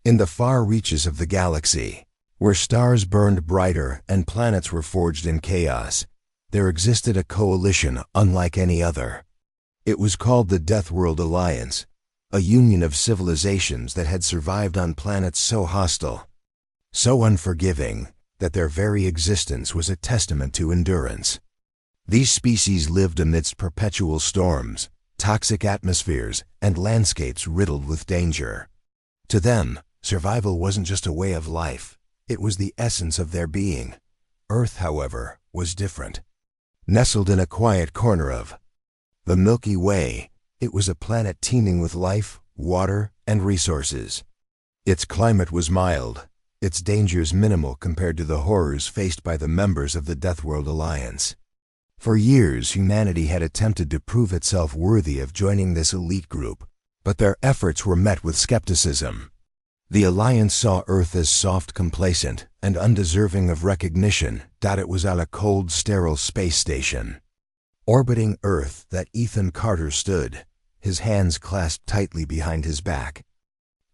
In the far reaches of the galaxy, where stars burned brighter and planets were forged in chaos, there existed a coalition unlike any other. It was called the Deathworld Alliance, a union of civilizations that had survived on planets so hostile, so unforgiving, that their very existence was a testament to endurance. These species lived amidst perpetual storms, toxic atmospheres, and landscapes riddled with danger. To them, survival wasn't just a way of life, it was the essence of their being. Earth, however, was different. Nestled in a quiet corner of the Milky Way, it was a planet teeming with life, water, and resources. Its climate was mild, its dangers minimal compared to the horrors faced by the members of the Deathworld Alliance. For years, humanity had attempted to prove itself worthy of joining this elite group, but their efforts were met with skepticism. The Alliance saw Earth as soft, complacent, and undeserving of recognition that it was on a cold, sterile space station. Orbiting Earth that Ethan Carter stood, his hands clasped tightly behind his back.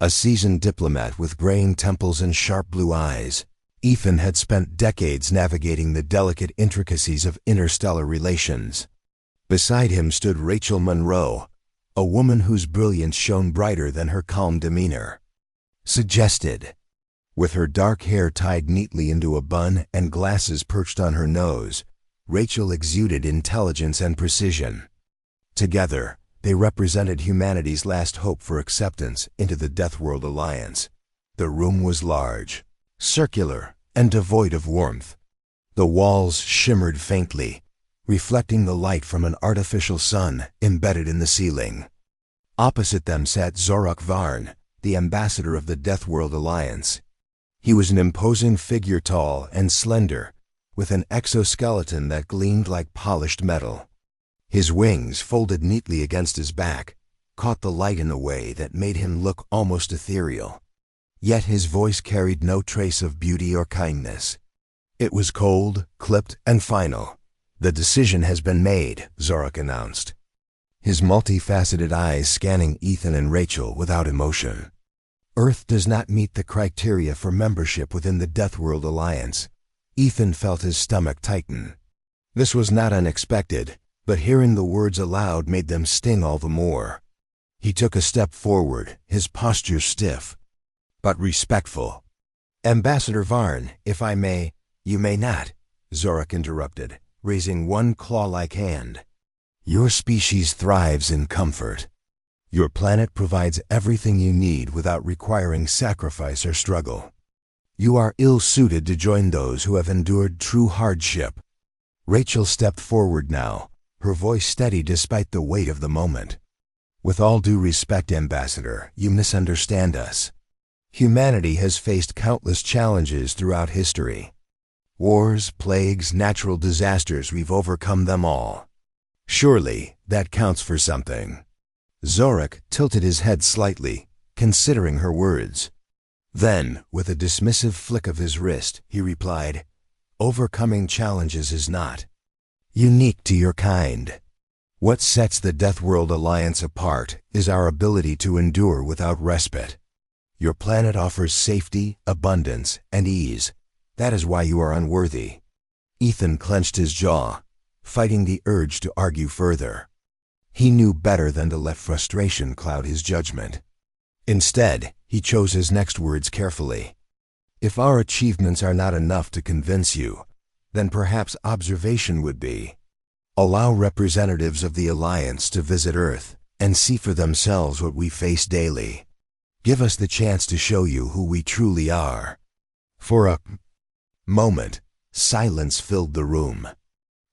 A seasoned diplomat with graying temples and sharp blue eyes, Ethan had spent decades navigating the delicate intricacies of interstellar relations. Beside him stood Rachel Monroe, a woman whose brilliance shone brighter than her calm demeanor suggested. With her dark hair tied neatly into a bun and glasses perched on her nose, Rachel exuded intelligence and precision. Together, they represented humanity's last hope for acceptance into the Deathworld Alliance. The room was large, circular, and devoid of warmth. The walls shimmered faintly, reflecting the light from an artificial sun embedded in the ceiling. Opposite them sat Zorak Varn, the ambassador of the Deathworld Alliance. He was an imposing figure, tall and slender, with an exoskeleton that gleamed like polished metal. His wings, folded neatly against his back, caught the light in a way that made him look almost ethereal. Yet his voice carried no trace of beauty or kindness. It was cold, clipped, and final. "The decision has been made," Zorak announced, his multifaceted eyes scanning Ethan and Rachel without emotion. Earth does not meet the criteria for membership within the Deathworld Alliance. Ethan felt his stomach tighten. This was not unexpected, but hearing the words aloud made them sting all the more. He took a step forward, his posture stiff, but respectful. "Ambassador Varn, if I may—" "You may not," Zorak interrupted, raising one claw-like hand. "Your species thrives in comfort. Your planet provides everything you need without requiring sacrifice or struggle. You are ill-suited to join those who have endured true hardship." Rachel stepped forward now, her voice steady despite the weight of the moment. "With all due respect, Ambassador, you misunderstand us. Humanity has faced countless challenges throughout history. Wars, plagues, natural disasters, we've overcome them all. Surely, that counts for something." Zorak tilted his head slightly, considering her words. Then, with a dismissive flick of his wrist, he replied, "Overcoming challenges is not unique to your kind. What sets the Deathworld Alliance apart is our ability to endure without respite. Your planet offers safety, abundance, and ease. That is why you are unworthy." Ethan clenched his jaw, fighting the urge to argue further. He knew better than to let frustration cloud his judgment. Instead, he chose his next words carefully. "If our achievements are not enough to convince you, then perhaps observation would be. Allow representatives of the Alliance to visit Earth and see for themselves what we face daily. Give us the chance to show you who we truly are." For a moment, silence filled the room.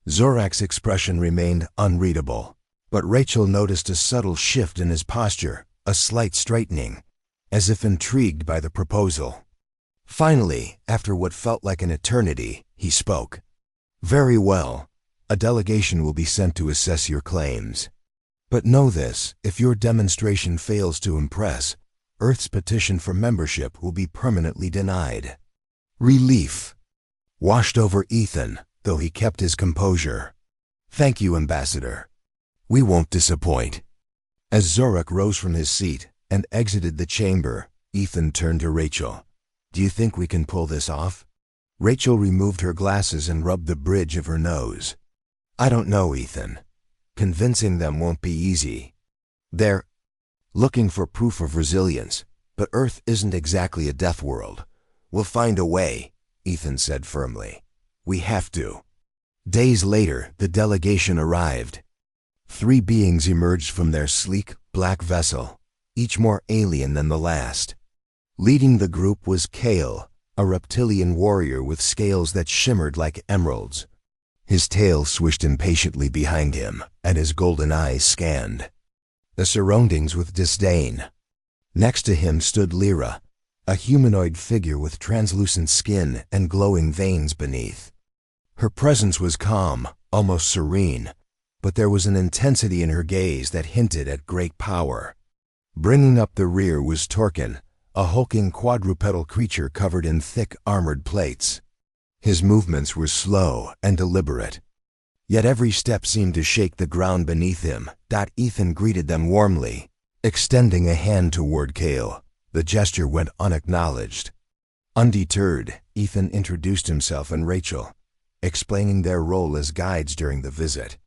Zorak's expression remained unreadable, but Rachel noticed a subtle shift in his posture, a slight straightening, as if intrigued by the proposal. Finally, after what felt like an eternity, he spoke. "Very well. A delegation will be sent to assess your claims. But know this, if your demonstration fails to impress, Earth's petition for membership will be permanently denied." Relief washed over Ethan, though he kept his composure. "Thank you, Ambassador. We won't disappoint." As Zorak rose from his seat and exited the chamber, Ethan turned to Rachel. "Do you think we can pull this off?" Rachel removed her glasses and rubbed the bridge of her nose. "I don't know, Ethan. Convincing them won't be easy. They're looking for proof of resilience, but Earth isn't exactly a death world. We'll find a way," Ethan said firmly. "We have to." Days later, the delegation arrived. 3 beings emerged from their sleek, black vessel, each more alien than the last. Leading the group was Kale, a reptilian warrior with scales that shimmered like emeralds. His tail swished impatiently behind him, and his golden eyes scanned the surroundings with disdain. Next to him stood Lyra, a humanoid figure with translucent skin and glowing veins beneath. Her presence was calm, almost serene, but there was an intensity in her gaze that hinted at great power. Bringing up the rear was Torkin, a hulking quadrupedal creature covered in thick armored plates. His movements were slow and deliberate, yet every step seemed to shake the ground beneath him. Ethan greeted them warmly, extending a hand toward Kale. The gesture went unacknowledged. Undeterred, Ethan introduced himself and Rachel, explaining their role as guides during the visit.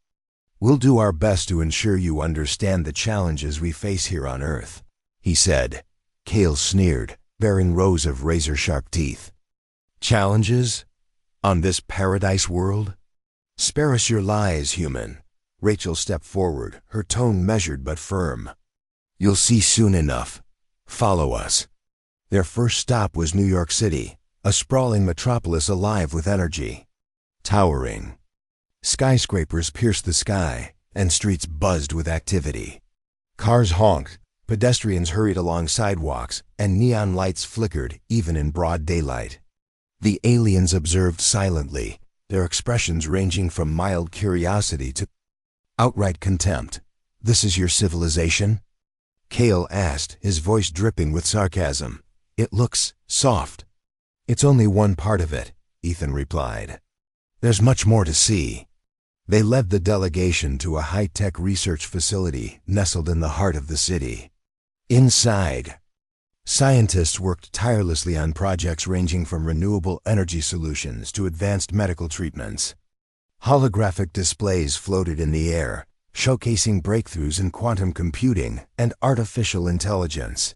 "We'll do our best to ensure you understand the challenges we face here on Earth," he said. Kale sneered, baring rows of razor-sharp teeth. "Challenges? On this paradise world? Spare us your lies, human." Rachel stepped forward, her tone measured but firm. "You'll see soon enough. Follow us." Their first stop was New York City, a sprawling metropolis alive with energy. Towering skyscrapers pierced the sky, and streets buzzed with activity. Cars honked, pedestrians hurried along sidewalks, and neon lights flickered even in broad daylight. The aliens observed silently, their expressions ranging from mild curiosity to outright contempt. "This is your civilization?" Kale asked, his voice dripping with sarcasm. "It looks soft." "It's only one part of it," Ethan replied. "There's much more to see." They led the delegation to a high-tech research facility nestled in the heart of the city. Inside, scientists worked tirelessly on projects ranging from renewable energy solutions to advanced medical treatments. Holographic displays floated in the air, showcasing breakthroughs in quantum computing and artificial intelligence.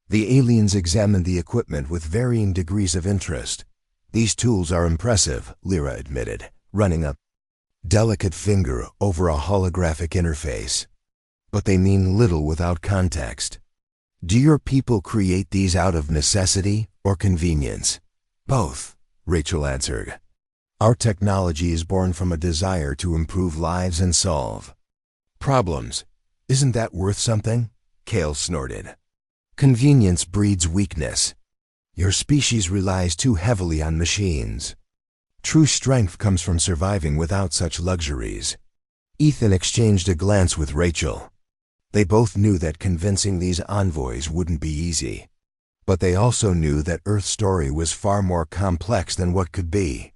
The aliens examined the equipment with varying degrees of interest. "These tools are impressive," Lyra admitted, running a delicate finger over a holographic interface. "But they mean little without context. Do your people create these out of necessity or convenience?" "Both," Rachel answered. "Our technology is born from a desire to improve lives and solve problems. Isn't that worth something?" Kale snorted. "Convenience breeds weakness. Your species relies too heavily on machines. True strength comes from surviving without such luxuries." Ethan exchanged a glance with Rachel. They both knew that convincing these envoys wouldn't be easy. But they also knew that Earth's story was far more complex than what could be.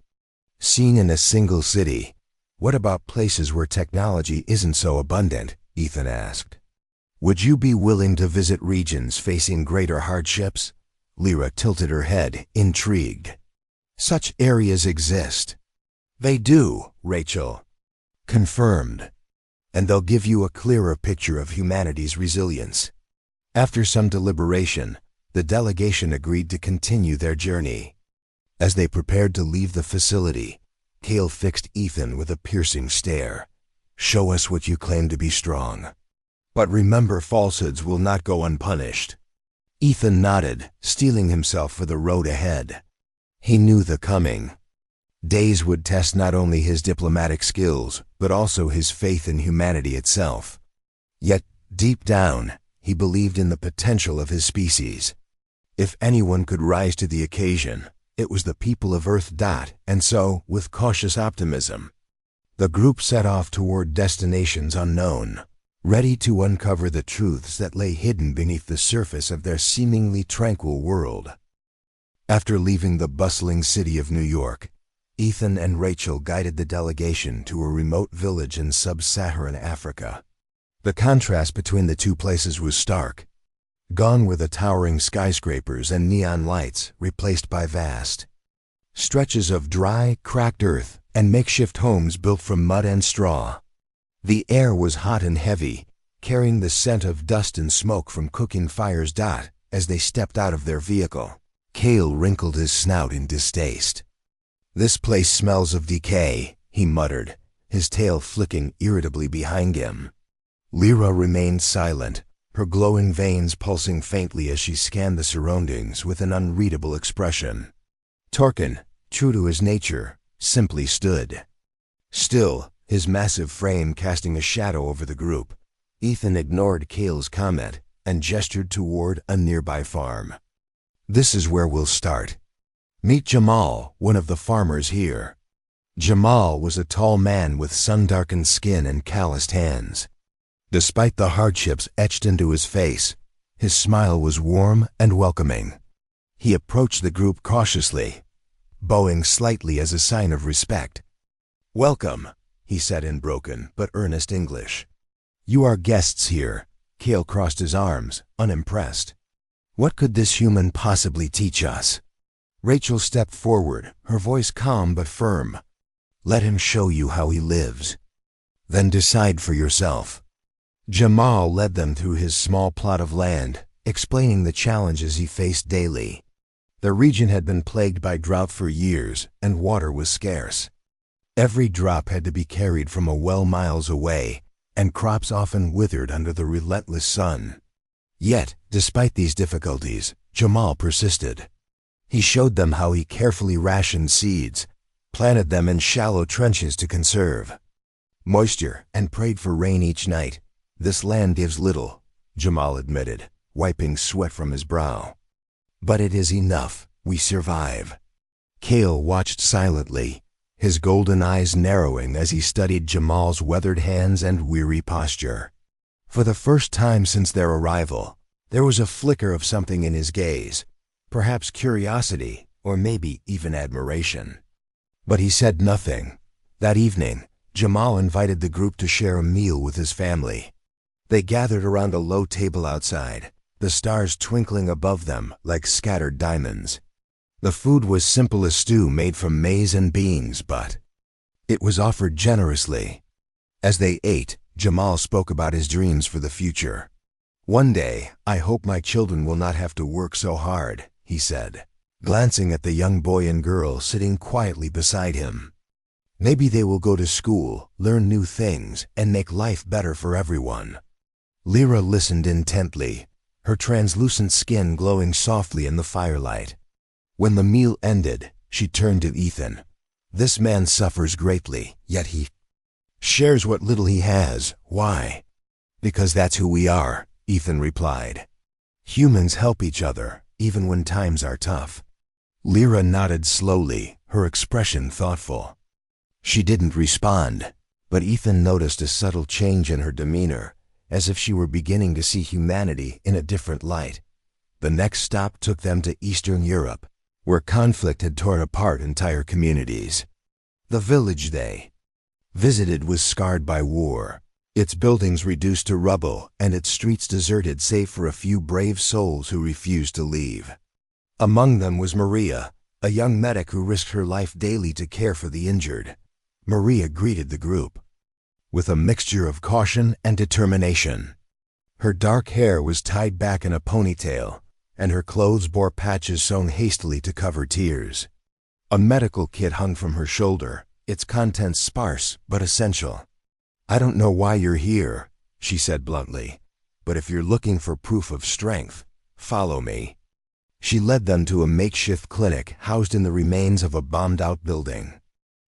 Seen in a single city, what about places where technology isn't so abundant? Ethan asked. "Would you be willing to visit regions facing greater hardships?" Lyra tilted her head, intrigued. "Such areas exist." "They do," Rachel confirmed. "And they'll give you a clearer picture of humanity's resilience." After some deliberation, the delegation agreed to continue their journey. As they prepared to leave the facility, Kale fixed Ethan with a piercing stare. "Show us what you claim to be strong. But remember, falsehoods will not go unpunished." Ethan nodded, steeling himself for the road ahead. He knew the coming days would test not only his diplomatic skills, but also his faith in humanity itself. Yet, deep down, he believed in the potential of his species. If anyone could rise to the occasion, it was the people of Earth. And so, with cautious optimism, the group set off toward destinations unknown, ready to uncover the truths that lay hidden beneath the surface of their seemingly tranquil world. After leaving the bustling city of New York, Ethan and Rachel guided the delegation to a remote village in sub-Saharan Africa. The contrast between the two places was stark. Gone were the towering skyscrapers and neon lights, replaced by vast stretches of dry, cracked earth and makeshift homes built from mud and straw. The air was hot and heavy, carrying the scent of dust and smoke from cooking fires. As they stepped out of their vehicle, Cale wrinkled his snout in distaste. "This place smells of decay," he muttered, his tail flicking irritably behind him. Lyra remained silent, her glowing veins pulsing faintly as she scanned the surroundings with an unreadable expression. Torkin, true to his nature, simply stood still, his massive frame casting a shadow over the group. Ethan ignored Cale's comment and gestured toward a nearby farm. "This is where we'll start. Meet Jamal, one of the farmers here." Jamal was a tall man with sun-darkened skin and calloused hands. Despite the hardships etched into his face, his smile was warm and welcoming. He approached the group cautiously, bowing slightly as a sign of respect. "Welcome," he said in broken but earnest English. "You are guests here." Cale crossed his arms, unimpressed. "What could this human possibly teach us?" Rachel stepped forward, her voice calm but firm. "Let him show you how he lives. Then decide for yourself." Jamal led them through his small plot of land, explaining the challenges he faced daily. The region had been plagued by drought for years, and water was scarce. Every drop had to be carried from a well miles away, and crops often withered under the relentless sun. Yet, despite these difficulties, Jamal persisted. He showed them how he carefully rationed seeds, planted them in shallow trenches to conserve moisture, and prayed for rain each night. "This land gives little," Jamal admitted, wiping sweat from his brow. "But it is enough. We survive." Cale watched silently, his golden eyes narrowing as he studied Jamal's weathered hands and weary posture. For the first time since their arrival, there was a flicker of something in his gaze, perhaps curiosity or maybe even admiration. But he said nothing. That evening, Jamal invited the group to share a meal with his family. They gathered around a low table outside, the stars twinkling above them like scattered diamonds. The food was simple, a stew made from maize and beans, but it was offered generously. As they ate, Jamal spoke about his dreams for the future. "One day, I hope my children will not have to work so hard," he said, glancing at the young boy and girl sitting quietly beside him. "Maybe they will go to school, learn new things, and make life better for everyone." Lyra listened intently, her translucent skin glowing softly in the firelight. When the meal ended, she turned to Ethan. "This man suffers greatly, yet he shares what little he has. Why?" "Because that's who we are," Ethan replied. "Humans help each other, even when times are tough." Lyra nodded slowly, her expression thoughtful. She didn't respond, but Ethan noticed a subtle change in her demeanor, as if she were beginning to see humanity in a different light. The next stop took them to Eastern Europe, where conflict had torn apart entire communities. The village they visited was scarred by war, its buildings reduced to rubble and its streets deserted save for a few brave souls who refused to leave. Among them was Maria, a young medic who risked her life daily to care for the injured. Maria greeted the group with a mixture of caution and determination. Her dark hair was tied back in a ponytail, and her clothes bore patches sewn hastily to cover tears. A medical kit hung from her shoulder, its contents sparse but essential. "I don't know why you're here," she said bluntly, "but if you're looking for proof of strength, follow me." She led them to a makeshift clinic housed in the remains of a bombed-out building.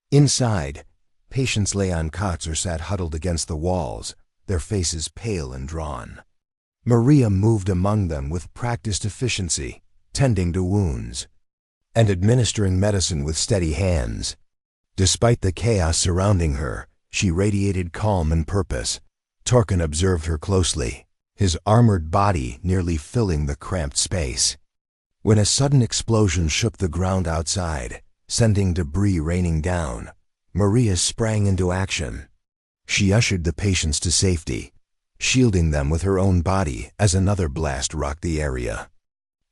Inside, patients lay on cots or sat huddled against the walls, their faces pale and drawn. Maria moved among them with practiced efficiency, tending to wounds and administering medicine with steady hands. Despite the chaos surrounding her, she radiated calm and purpose. Torkin observed her closely, his armored body nearly filling the cramped space. When a sudden explosion shook the ground outside, sending debris raining down, Maria sprang into action. She ushered the patients to safety, shielding them with her own body as another blast rocked the area.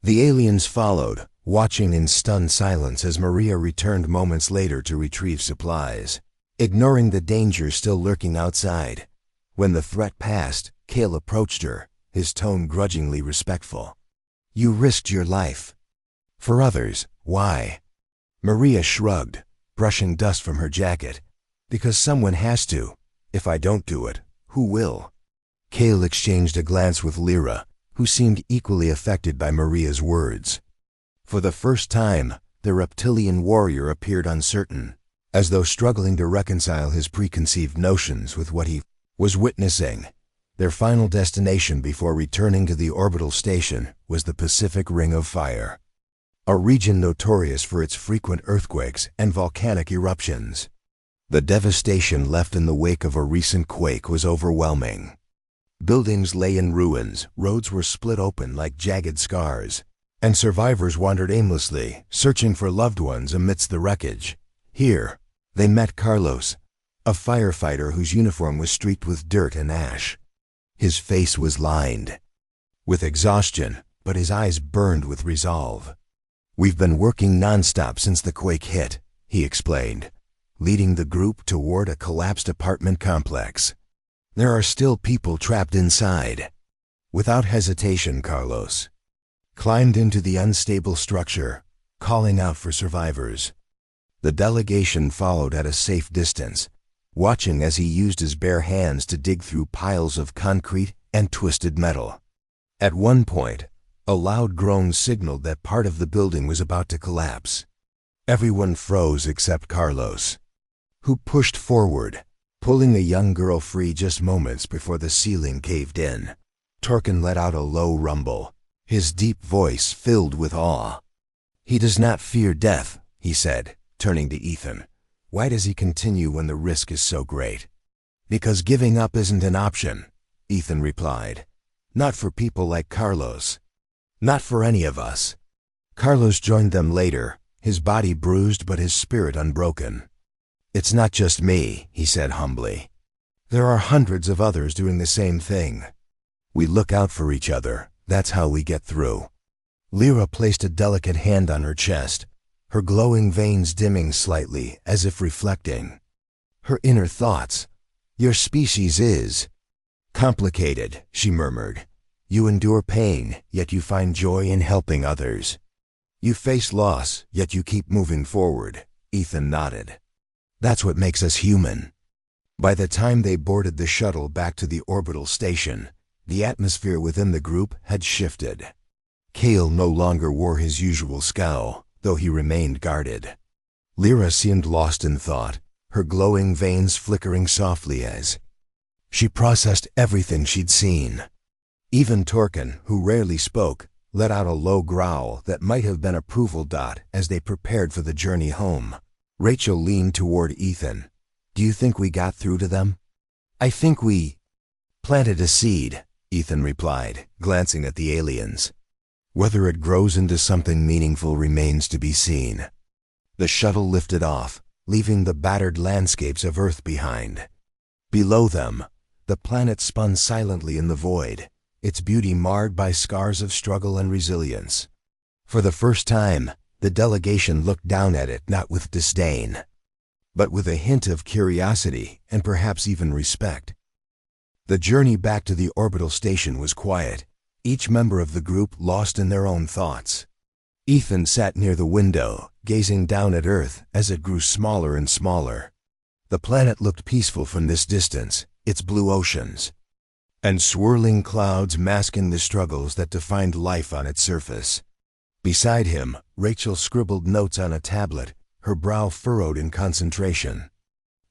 The aliens followed, watching in stunned silence as Maria returned moments later to retrieve supplies, ignoring the danger still lurking outside. When the threat passed, Cale approached her, his tone grudgingly respectful. "You risked your life. For others, why?" Maria shrugged, brushing dust from her jacket. "Because someone has to. If I don't do it, who will?" Cale exchanged a glance with Lyra, who seemed equally affected by Maria's words. For the first time, the reptilian warrior appeared uncertain, as though struggling to reconcile his preconceived notions with what he was witnessing. Their final destination before returning to the orbital station was the Pacific Ring of Fire, a region notorious for its frequent earthquakes and volcanic eruptions. The devastation left in the wake of a recent quake was overwhelming. Buildings lay in ruins, roads were split open like jagged scars, and survivors wandered aimlessly, searching for loved ones amidst the wreckage. Here, they met Carlos, a firefighter whose uniform was streaked with dirt and ash. His face was lined with exhaustion, but his eyes burned with resolve. "We've been working nonstop since the quake hit," he explained, leading the group toward a collapsed apartment complex. "There are still people trapped inside." Without hesitation, Carlos climbed into the unstable structure, calling out for survivors. The delegation followed at a safe distance, watching as he used his bare hands to dig through piles of concrete and twisted metal. At one point, a loud groan signaled that part of the building was about to collapse. Everyone froze except Carlos, who pushed forward, pulling a young girl free just moments before the ceiling caved in. Torkin let out a low rumble, his deep voice filled with awe. "He does not fear death," he said, turning to Ethan. "Why does he continue when the risk is so great?" "Because giving up isn't an option," Ethan replied. "Not for people like Carlos. Not for any of us." Carlos joined them later, his body bruised but his spirit unbroken. "It's not just me," he said humbly. "There are hundreds of others doing the same thing. We look out for each other. That's how we get through." Lyra placed a delicate hand on her chest, her glowing veins dimming slightly as if reflecting her inner thoughts. "Your species is complicated," she murmured. "You endure pain, yet you find joy in helping others. You face loss, yet you keep moving forward." Ethan nodded. "That's what makes us human." By the time they boarded the shuttle back to the orbital station, the atmosphere within the group had shifted. Cale no longer wore his usual scowl, though he remained guarded. Lyra seemed lost in thought, her glowing veins flickering softly as she processed everything she'd seen. Even Torkin, who rarely spoke, let out a low growl that might have been approval. As they prepared for the journey home, Rachel leaned toward Ethan. "Do you think we got through to them?" "I think we planted a seed," Ethan replied, glancing at the aliens. "Whether it grows into something meaningful remains to be seen." The shuttle lifted off, leaving the battered landscapes of Earth behind. Below them, the planet spun silently in the void, its beauty marred by scars of struggle and resilience. For the first time, the delegation looked down at it not with disdain, but with a hint of curiosity and perhaps even respect. The journey back to the orbital station was quiet, each member of the group lost in their own thoughts. Ethan sat near the window, gazing down at Earth as it grew smaller and smaller. The planet looked peaceful from this distance, its blue oceans and swirling clouds masking the struggles that defined life on its surface. Beside him, Rachel scribbled notes on a tablet, her brow furrowed in concentration.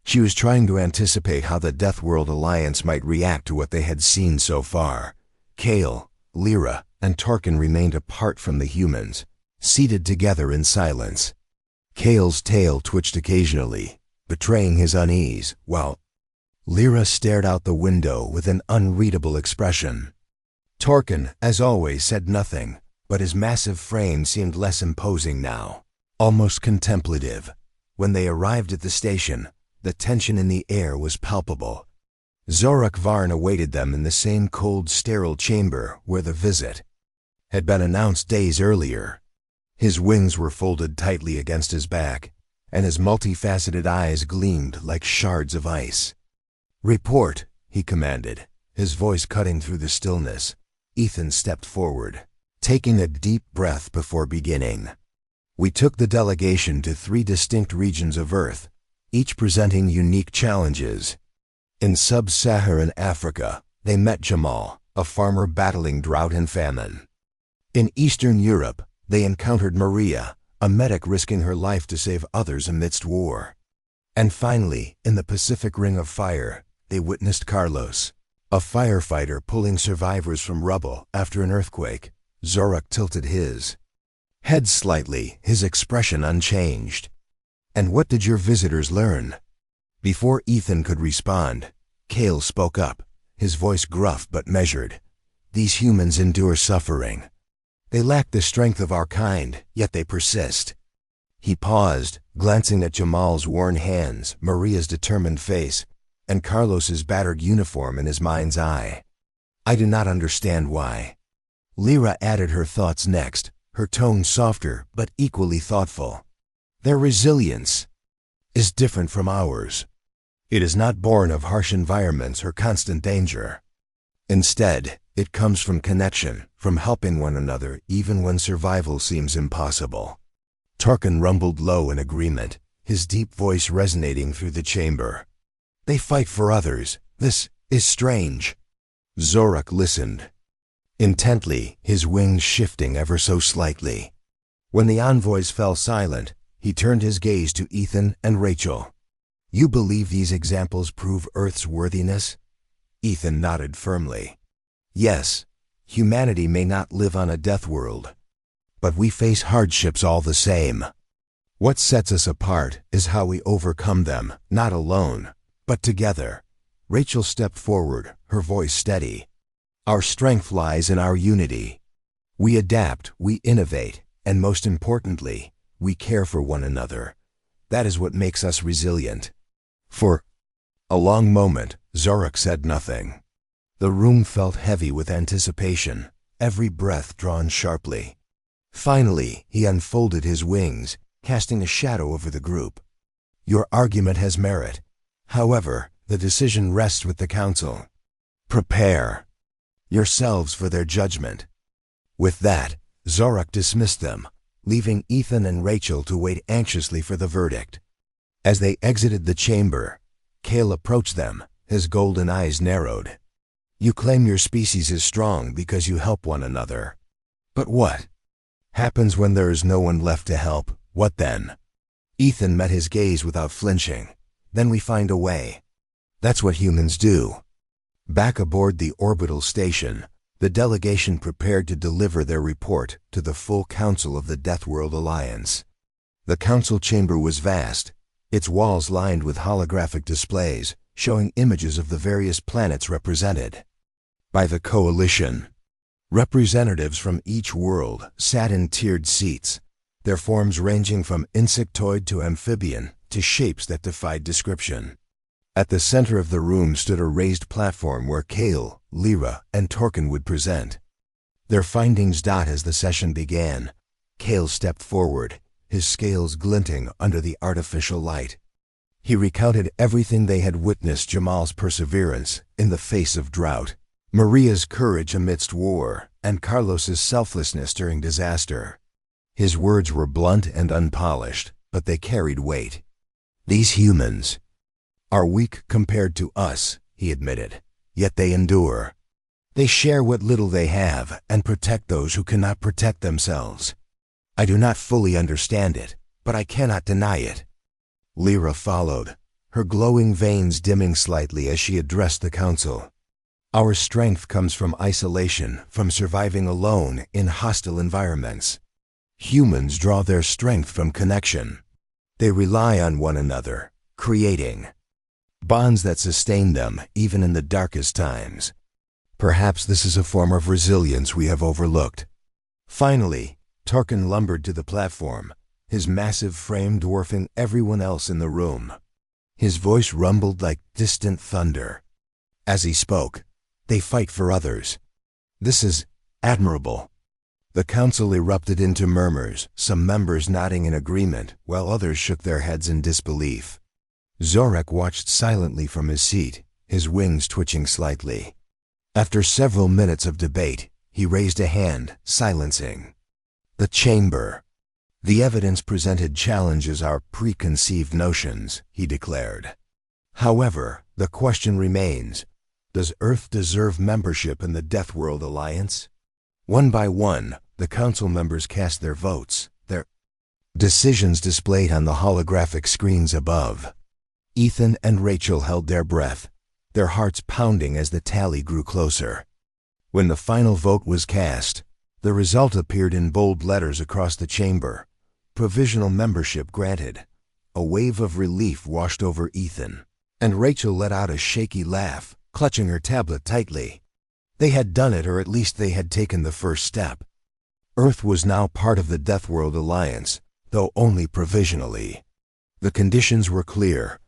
She was trying to anticipate how the Deathworld Alliance might react to what they had seen so far. Cale, Lyra, and Torkin remained apart from the humans, seated together in silence. Cale's tail twitched occasionally, betraying his unease, while Lyra stared out the window with an unreadable expression. Torkin, as always, said nothing, but his massive frame seemed less imposing now, almost contemplative. When they arrived at the station, the tension in the air was palpable. Zorak Varn awaited them in the same cold, sterile chamber where the visit had been announced days earlier. His wings were folded tightly against his back, and his multifaceted eyes gleamed like shards of ice. "Report," he commanded, his voice cutting through the stillness. Ethan stepped forward, taking a deep breath before beginning. "We took the delegation to 3 distinct regions of Earth, each presenting unique challenges. In sub-Saharan Africa, they met Jamal, a farmer battling drought and famine. In Eastern Europe, they encountered Maria, a medic risking her life to save others amidst war. And finally, in the Pacific Ring of Fire, they witnessed Carlos, a firefighter pulling survivors from rubble after an earthquake." Zorak tilted his head slightly, his expression unchanged. "And what did your visitors learn?" Before Ethan could respond, Cale spoke up, his voice gruff but measured. "These humans endure suffering. They lack the strength of our kind, yet they persist." He paused, glancing at Jamal's worn hands, Maria's determined face, and Carlos's battered uniform in his mind's eye. "I do not understand why." Lyra added her thoughts next, her tone softer but equally thoughtful. "Their resilience is different from ours. It is not born of harsh environments or constant danger. Instead, it comes from connection, from helping one another even when survival seems impossible." Tarkin rumbled low in agreement, his deep voice resonating through the chamber. "They fight for others. This is strange." Zorak listened intently, his wings shifting ever so slightly. When the envoys fell silent, he turned his gaze to Ethan and Rachel. "You believe these examples prove Earth's worthiness?" Ethan nodded firmly. "Yes, humanity may not live on a death world, but we face hardships all the same. What sets us apart is how we overcome them, not alone, but together." Rachel stepped forward, her voice steady. "Our strength lies in our unity. We adapt, we innovate, and most importantly, we care for one another. That is what makes us resilient." For a long moment, Zorak said nothing. The room felt heavy with anticipation, every breath drawn sharply. Finally, he unfolded his wings, casting a shadow over the group. "Your argument has merit. However, the decision rests with the Council. Prepare yourselves for their judgment." With that, Zorak dismissed them, leaving Ethan and Rachel to wait anxiously for the verdict. As they exited the chamber, Cale approached them, his golden eyes narrowed. "You claim your species is strong because you help one another. But what happens when there is no one left to help? What then?" Ethan met his gaze without flinching. "Then we find a way. That's what humans do." Back aboard the orbital station, the delegation prepared to deliver their report to the full council of the Deathworld Alliance. The council chamber was vast, its walls lined with holographic displays showing images of the various planets represented by the coalition. Representatives from each world sat in tiered seats, their forms ranging from insectoid to amphibian to shapes that defied description. At the center of the room stood a raised platform where Cale, Lyra, and Torkin would present their findings. As the session began, Cale stepped forward, his scales glinting under the artificial light. He recounted everything they had witnessed: Jamal's perseverance in the face of drought, Maria's courage amidst war, and Carlos's selflessness during disaster. His words were blunt and unpolished, but they carried weight. "These humans are weak compared to us," he admitted, "yet they endure. They share what little they have and protect those who cannot protect themselves. I do not fully understand it, but I cannot deny it." Lyra followed, her glowing veins dimming slightly as she addressed the council. "Our strength comes from isolation, from surviving alone in hostile environments. Humans draw their strength from connection. They rely on one another, creating bonds that sustain them even in the darkest times. Perhaps this is a form of resilience we have overlooked." Finally, Tarkin lumbered to the platform, his massive frame dwarfing everyone else in the room. His voice rumbled like distant thunder. As he spoke, "They fight for others. This is admirable." The council erupted into murmurs, some members nodding in agreement, while others shook their heads in disbelief. Zorak watched silently from his seat, his wings twitching slightly. After several minutes of debate, he raised a hand, silencing. "The chamber. The evidence presented challenges our preconceived notions," he declared. "However, the question remains, does Earth deserve membership in the Deathworld Alliance?" One by one, the council members cast their votes, their decisions displayed on the holographic screens above. Ethan and Rachel held their breath, their hearts pounding as the tally grew closer. When the final vote was cast, the result appeared in bold letters across the chamber. Provisional membership granted. A wave of relief washed over Ethan, and Rachel let out a shaky laugh, clutching her tablet tightly. They had done it, or at least they had taken the first step. Earth was now part of the Deathworld Alliance, though only provisionally. The conditions were clear.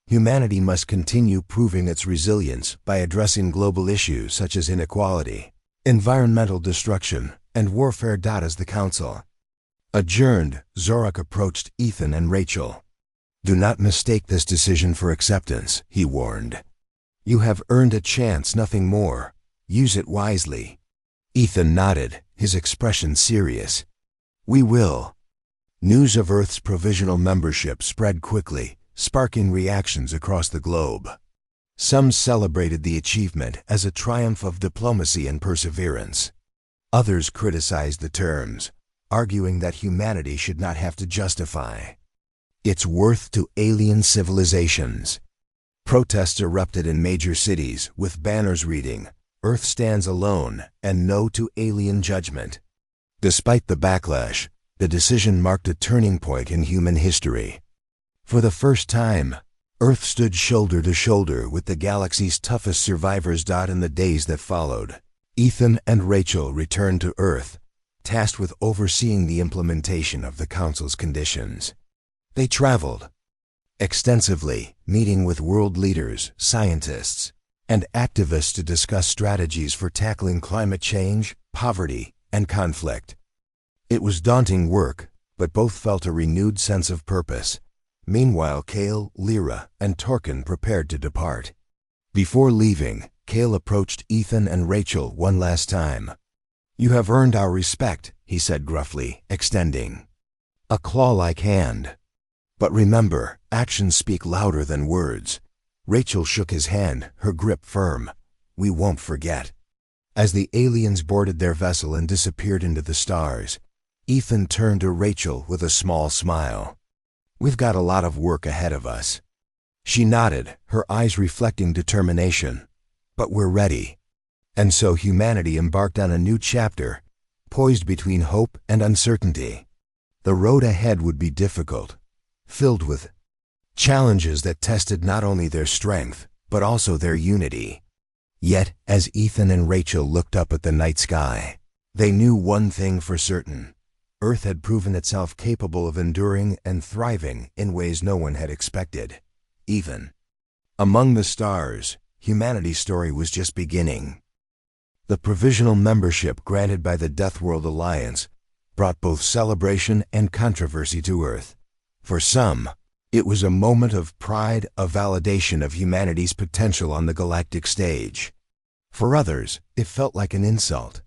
Humanity must continue proving its resilience by addressing global issues such as inequality, environmental destruction, and warfare. As the council adjourned, Zorak approached Ethan and Rachel. "Do not mistake this decision for acceptance," he warned. "You have earned a chance, nothing more. Use it wisely." Ethan nodded, his expression serious. "We will." News of Earth's provisional membership spread quickly, sparking reactions across the globe. Some celebrated the achievement as a triumph of diplomacy and perseverance. Others criticized the terms, arguing that humanity should not have to justify its worth to alien civilizations. Protests erupted in major cities, with banners reading, "Earth stands alone," and "No to alien judgment." Despite the backlash, the decision marked a turning point in human history. For the first time, Earth stood shoulder to shoulder with the galaxy's toughest survivors. In the days that followed, Ethan and Rachel returned to Earth, tasked with overseeing the implementation of the Council's conditions. They traveled extensively, meeting with world leaders, scientists, and activists to discuss strategies for tackling climate change, poverty, and conflict. It was daunting work, but both felt a renewed sense of purpose. Meanwhile, Kale, Lyra, and Torkin prepared to depart. Before leaving, Kale approached Ethan and Rachel one last time. "You have earned our respect," he said gruffly, extending a claw-like hand. "But remember, actions speak louder than words." Rachel shook his hand, her grip firm. "We won't forget." As the aliens boarded their vessel and disappeared into the stars, Ethan turned to Rachel with a small smile. "We've got a lot of work ahead of us." She nodded, her eyes reflecting determination. "But we're ready." And so humanity embarked on a new chapter, poised between hope and uncertainty. The road ahead would be difficult, filled with challenges that tested not only their strength, but also their unity. Yet, as Ethan and Rachel looked up at the night sky, they knew one thing for certain. Earth had proven itself capable of enduring and thriving in ways no one had expected. Even among the stars, humanity's story was just beginning. The provisional membership granted by the Deathworld Alliance brought both celebration and controversy to Earth. For some, it was a moment of pride, a validation of humanity's potential on the galactic stage. For others, it felt like an insult,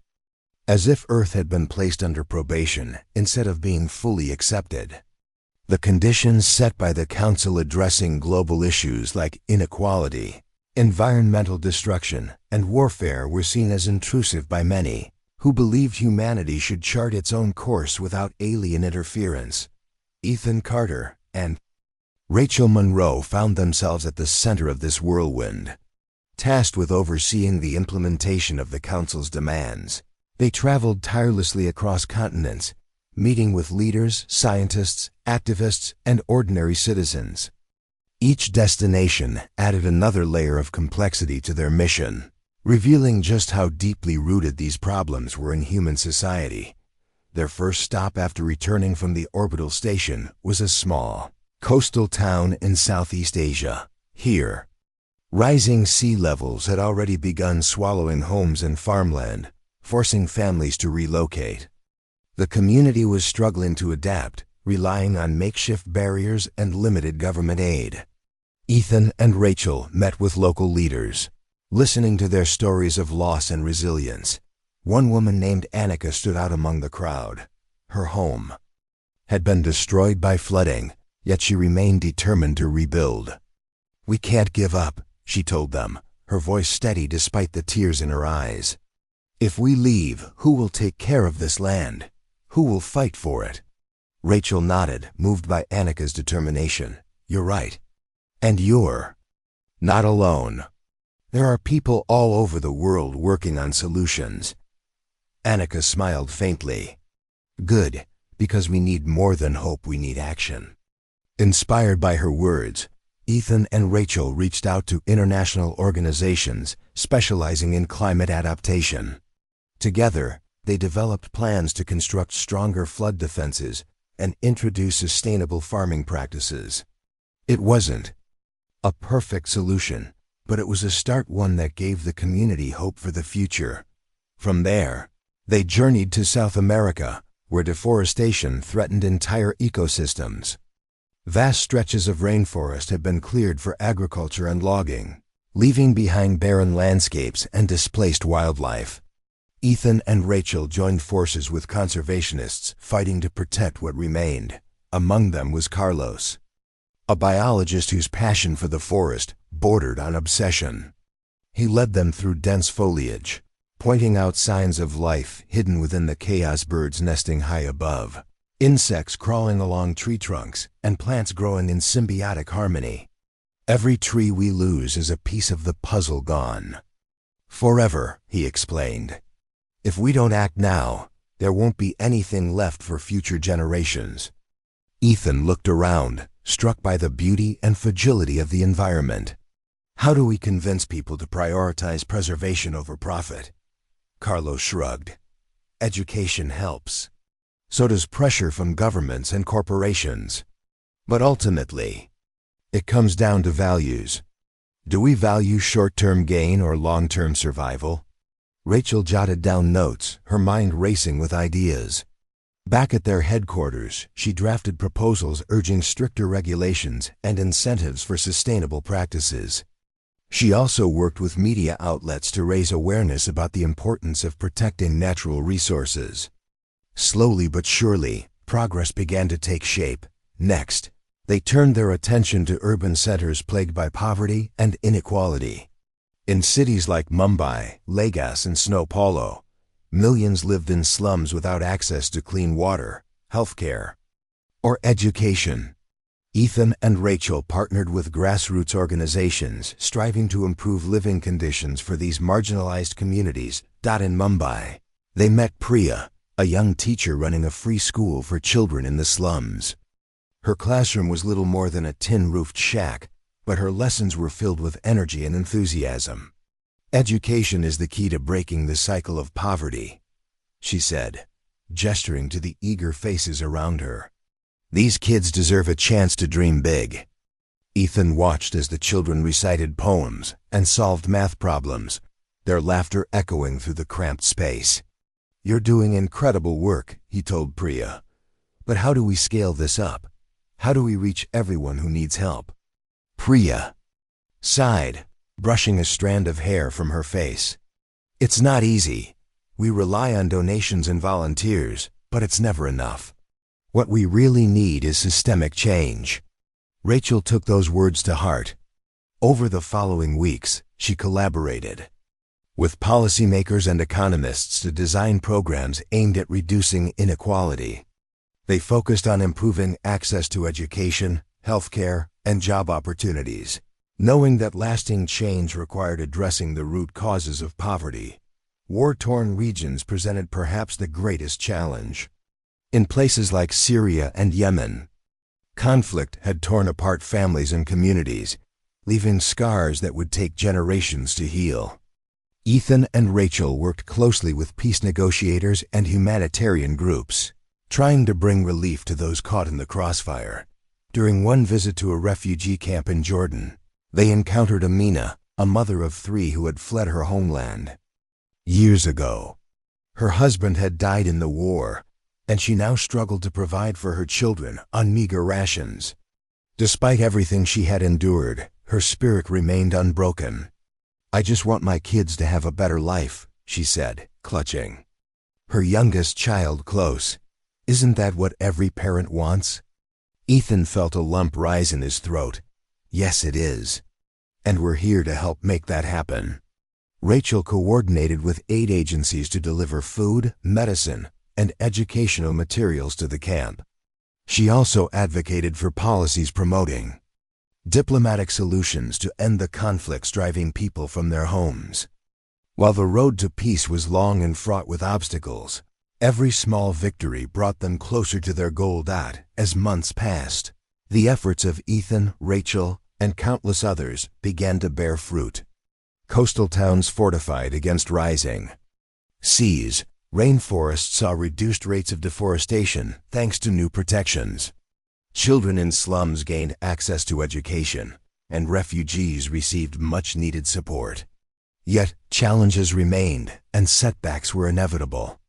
as if Earth had been placed under probation instead of being fully accepted. The conditions set by the Council addressing global issues like inequality, environmental destruction, and warfare were seen as intrusive by many, who believed humanity should chart its own course without alien interference. Ethan Carter and Rachel Monroe found themselves at the center of this whirlwind. Tasked with overseeing the implementation of the Council's demands, they traveled tirelessly across continents, meeting with leaders, scientists, activists, and ordinary citizens. Each destination added another layer of complexity to their mission, revealing just how deeply rooted these problems were in human society. Their first stop after returning from the orbital station was a small, coastal town in Southeast Asia. Here, Rising sea levels had already begun swallowing homes and farmland, forcing families to relocate. The community was struggling to adapt, relying on makeshift barriers and limited government aid. Ethan and Rachel met with local leaders, listening to their stories of loss and resilience. One woman named Annika stood out among the crowd. Her home had been destroyed by flooding, yet she remained determined to rebuild. "We can't give up," she told them, her voice steady despite the tears in her eyes. "If we leave, who will take care of this land? Who will fight for it?" Rachel nodded, moved by Annika's determination. "You're right. And you're not alone. There are people all over the world working on solutions." Annika smiled faintly. "Good, because we need more than hope, we need action." Inspired by her words, Ethan and Rachel reached out to international organizations specializing in climate adaptation. Together, they developed plans to construct stronger flood defenses and introduce sustainable farming practices. It wasn't a perfect solution, but it was a start, one that gave the community hope for the future. From there, they journeyed to South America, where deforestation threatened entire ecosystems. Vast stretches of rainforest had been cleared for agriculture and logging, leaving behind barren landscapes and displaced wildlife. Ethan and Rachel joined forces with conservationists fighting to protect what remained. Among them was Carlos, a biologist whose passion for the forest bordered on obsession. He led them through dense foliage, pointing out signs of life hidden within the chaos, birds nesting high above, insects crawling along tree trunks, and plants growing in symbiotic harmony. "Every tree we lose is a piece of the puzzle gone. Forever," he explained. "If we don't act now, there won't be anything left for future generations." Ethan looked around, struck by the beauty and fragility of the environment. "How do we convince people to prioritize preservation over profit?" Carlos shrugged. "Education helps. So does pressure from governments and corporations. But ultimately, it comes down to values. Do we value short-term gain or long-term survival?" Rachel jotted down notes, her mind racing with ideas. Back at their headquarters, she drafted proposals urging stricter regulations and incentives for sustainable practices. She also worked with media outlets to raise awareness about the importance of protecting natural resources. Slowly but surely, progress began to take shape. Next, they turned their attention to urban centers plagued by poverty and inequality. In cities like Mumbai, Lagos, and Sao Paulo, millions lived in slums without access to clean water, healthcare, or education. Ethan and Rachel partnered with grassroots organizations striving to improve living conditions for these marginalized communities. In Mumbai, they met Priya, a young teacher running a free school for children in the slums. Her classroom was little more than a tin-roofed shack, but her lessons were filled with energy and enthusiasm. "Education is the key to breaking the cycle of poverty," she said, gesturing to the eager faces around her. "These kids deserve a chance to dream big." Ethan watched as the children recited poems and solved math problems, their laughter echoing through the cramped space. "You're doing incredible work," he told Priya. "But how do we scale this up? How do we reach everyone who needs help?" Priya sighed, brushing a strand of hair from her face. "It's not easy. We rely on donations and volunteers, but it's never enough. What we really need is systemic change." Rachel took those words to heart. Over the following weeks, she collaborated with policymakers and economists to design programs aimed at reducing inequality. They focused on improving access to education, healthcare, and job opportunities, knowing that lasting change required addressing the root causes of poverty. War-torn regions presented perhaps the greatest challenge. In places like Syria and Yemen, conflict had torn apart families and communities, leaving scars that would take generations to heal. Ethan and Rachel worked closely with peace negotiators and humanitarian groups, trying to bring relief to those caught in the crossfire. During one visit to a refugee camp in Jordan, they encountered Amina, a mother of 3 who had fled her homeland. Years ago, her husband had died in the war, and she now struggled to provide for her children on meager rations. Despite everything she had endured, her spirit remained unbroken. "I just want my kids to have a better life," she said, clutching her youngest child close. "Isn't that what every parent wants?" Ethan felt a lump rise in his throat. "Yes, it is. And we're here to help make that happen." Rachel coordinated with aid agencies to deliver food, medicine, and educational materials to the camp. She also advocated for policies promoting diplomatic solutions to end the conflicts driving people from their homes. While the road to peace was long and fraught with obstacles, every small victory brought them closer to their goal. As months passed, the efforts of Ethan, Rachel, and countless others began to bear fruit. Coastal towns fortified against rising seas. Rainforests saw reduced rates of deforestation thanks to new protections. Children in slums gained access to education, and refugees received much-needed support. Yet, challenges remained, and setbacks were inevitable.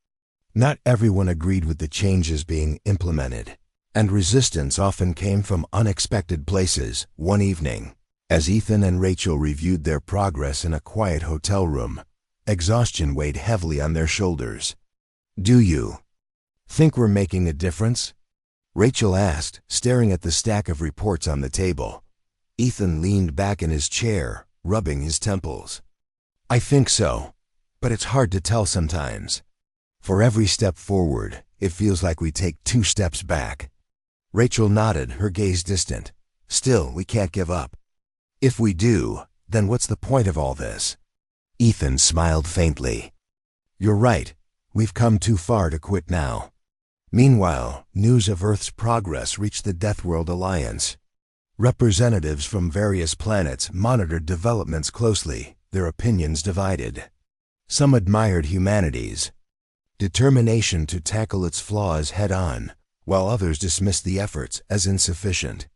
Not everyone agreed with the changes being implemented, and resistance often came from unexpected places. One evening, as Ethan and Rachel reviewed their progress in a quiet hotel room, exhaustion weighed heavily on their shoulders. "Do you think we're making a difference?" Rachel asked, staring at the stack of reports on the table. Ethan leaned back in his chair, rubbing his temples. "I think so, but it's hard to tell sometimes. For every step forward, it feels like we take 2 steps back." Rachel nodded, her gaze distant. "Still, we can't give up. If we do, then what's the point of all this?" Ethan smiled faintly. "You're right. We've come too far to quit now." Meanwhile, news of Earth's progress reached the Deathworld Alliance. Representatives from various planets monitored developments closely, their opinions divided. Some admired humanity's determination to tackle its flaws head-on, while others dismissed the efforts as insufficient.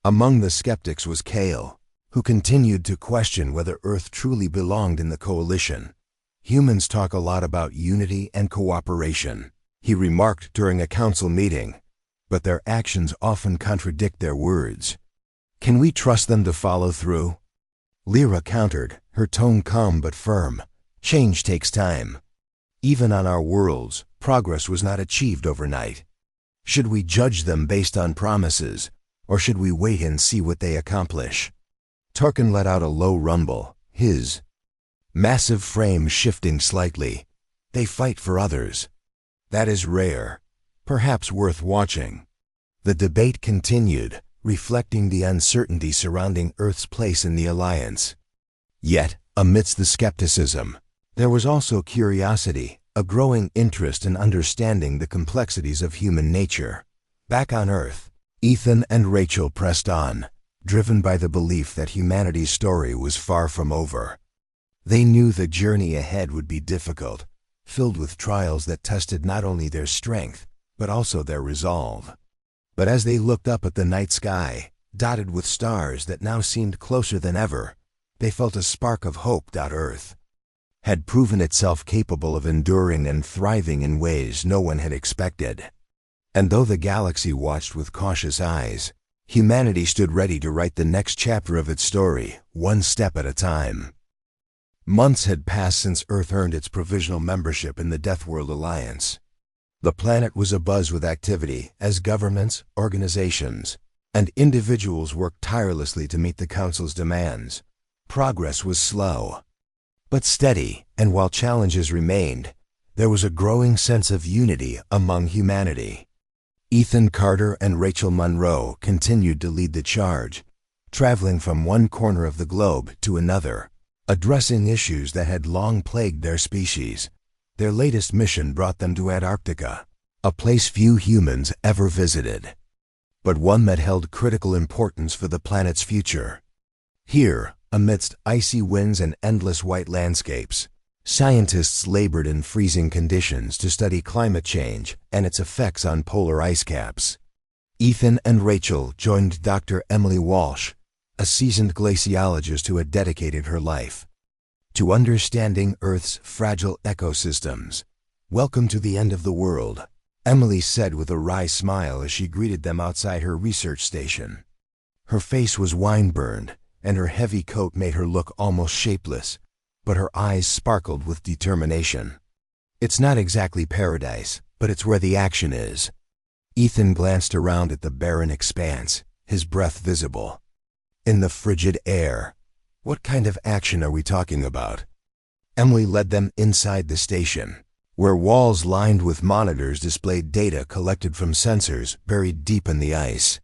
Among the skeptics was Kale, who continued to question whether Earth truly belonged in the coalition. "Humans talk a lot about unity and cooperation," he remarked during a council meeting, "but their actions often contradict their words. Can we trust them to follow through?" Lyra countered, her tone calm but firm. "Change takes time. Even on our worlds, progress was not achieved overnight. Should we judge them based on promises, or should we wait and see what they accomplish?" Tarkin let out a low rumble, his massive frame shifting slightly. "They fight for others. That is rare, perhaps worth watching." The debate continued, reflecting the uncertainty surrounding Earth's place in the Alliance. Yet, amidst the skepticism, there was also curiosity, a growing interest in understanding the complexities of human nature. Back on Earth, Ethan and Rachel pressed on, driven by the belief that humanity's story was far from over. They knew the journey ahead would be difficult, filled with trials that tested not only their strength, but also their resolve. But as they looked up at the night sky, dotted with stars that now seemed closer than ever, they felt a spark of hope. Earth had proven itself capable of enduring and thriving in ways no one had expected. And though the galaxy watched with cautious eyes, humanity stood ready to write the next chapter of its story, one step at a time. Months had passed since Earth earned its provisional membership in the Deathworld Alliance. The planet was abuzz with activity as governments, organizations, and individuals worked tirelessly to meet the Council's demands. Progress was slow, but steady, and while challenges remained, there was a growing sense of unity among humanity. Ethan Carter and Rachel Monroe continued to lead the charge, traveling from one corner of the globe to another, addressing issues that had long plagued their species. Their latest mission brought them to Antarctica, a place few humans ever visited, but one that held critical importance for the planet's future. Here, amidst icy winds and endless white landscapes, scientists labored in freezing conditions to study climate change and its effects on polar ice caps. Ethan and Rachel joined Dr. Emily Walsh, a seasoned glaciologist who had dedicated her life to understanding Earth's fragile ecosystems. "Welcome to the end of the world," Emily said with a wry smile as she greeted them outside her research station. Her face was wine-burned, and her heavy coat made her look almost shapeless, but her eyes sparkled with determination. "It's not exactly paradise, but it's where the action is." Ethan glanced around at the barren expanse, his breath visible in the frigid air. "What kind of action are we talking about?" Emily led them inside the station, where walls lined with monitors displayed data collected from sensors buried deep in the ice.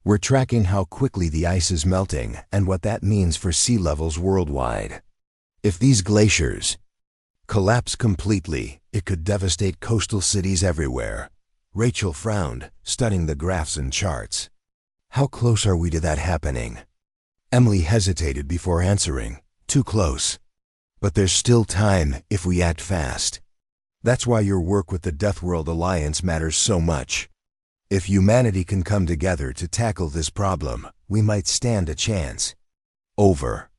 "We're tracking how quickly the ice is melting and what that means for sea levels worldwide. If these glaciers collapse completely, it could devastate coastal cities everywhere." Rachel frowned, studying the graphs and charts. "How close are we to that happening?" Emily hesitated before answering. "Too close. But there's still time if we act fast. That's why your work with the Deathworld Alliance matters so much. If humanity can come together to tackle this problem, we might stand a chance." Over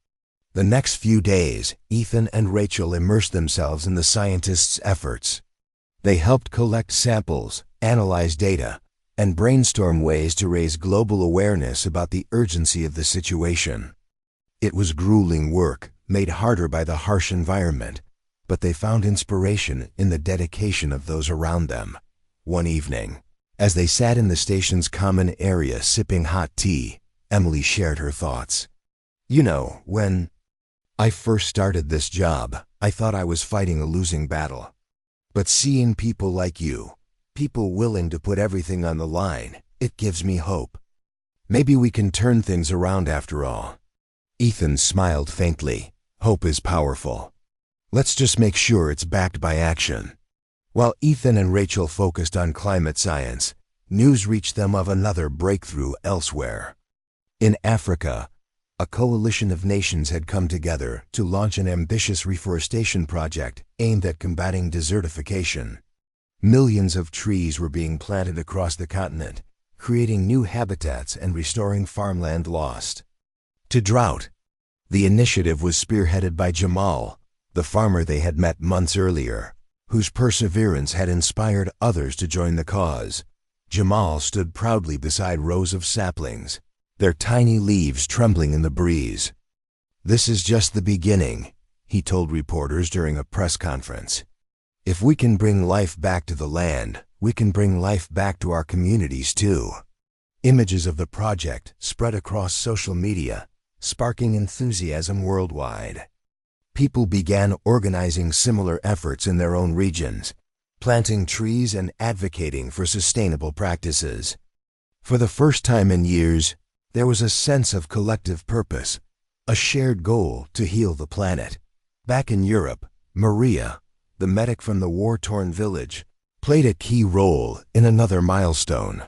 the next few days, Ethan and Rachel immersed themselves in the scientists' efforts. They helped collect samples, analyze data, and brainstorm ways to raise global awareness about the urgency of the situation. It was grueling work, made harder by the harsh environment, but they found inspiration in the dedication of those around them. One evening, as they sat in the station's common area sipping hot tea, Emily shared her thoughts. "You know, when I first started this job, I thought I was fighting a losing battle. But seeing people like you, people willing to put everything on the line, it gives me hope. Maybe we can turn things around after all." Ethan smiled faintly. "Hope is powerful. Let's just make sure it's backed by action." While Ethan and Rachel focused on climate science, news reached them of another breakthrough elsewhere. In Africa, a coalition of nations had come together to launch an ambitious reforestation project aimed at combating desertification. Millions of trees were being planted across the continent, creating new habitats and restoring farmland lost to drought. The initiative was spearheaded by Jamal, the farmer they had met months earlier, whose perseverance had inspired others to join the cause. Jamal stood proudly beside rows of saplings, their tiny leaves trembling in the breeze. "This is just the beginning," he told reporters during a press conference. "If we can bring life back to the land, we can bring life back to our communities too." Images of the project spread across social media, sparking enthusiasm worldwide. People began organizing similar efforts in their own regions, planting trees and advocating for sustainable practices. For the first time in years, there was a sense of collective purpose, a shared goal to heal the planet. Back in Europe, Maria, the medic from the war-torn village, played a key role in another milestone.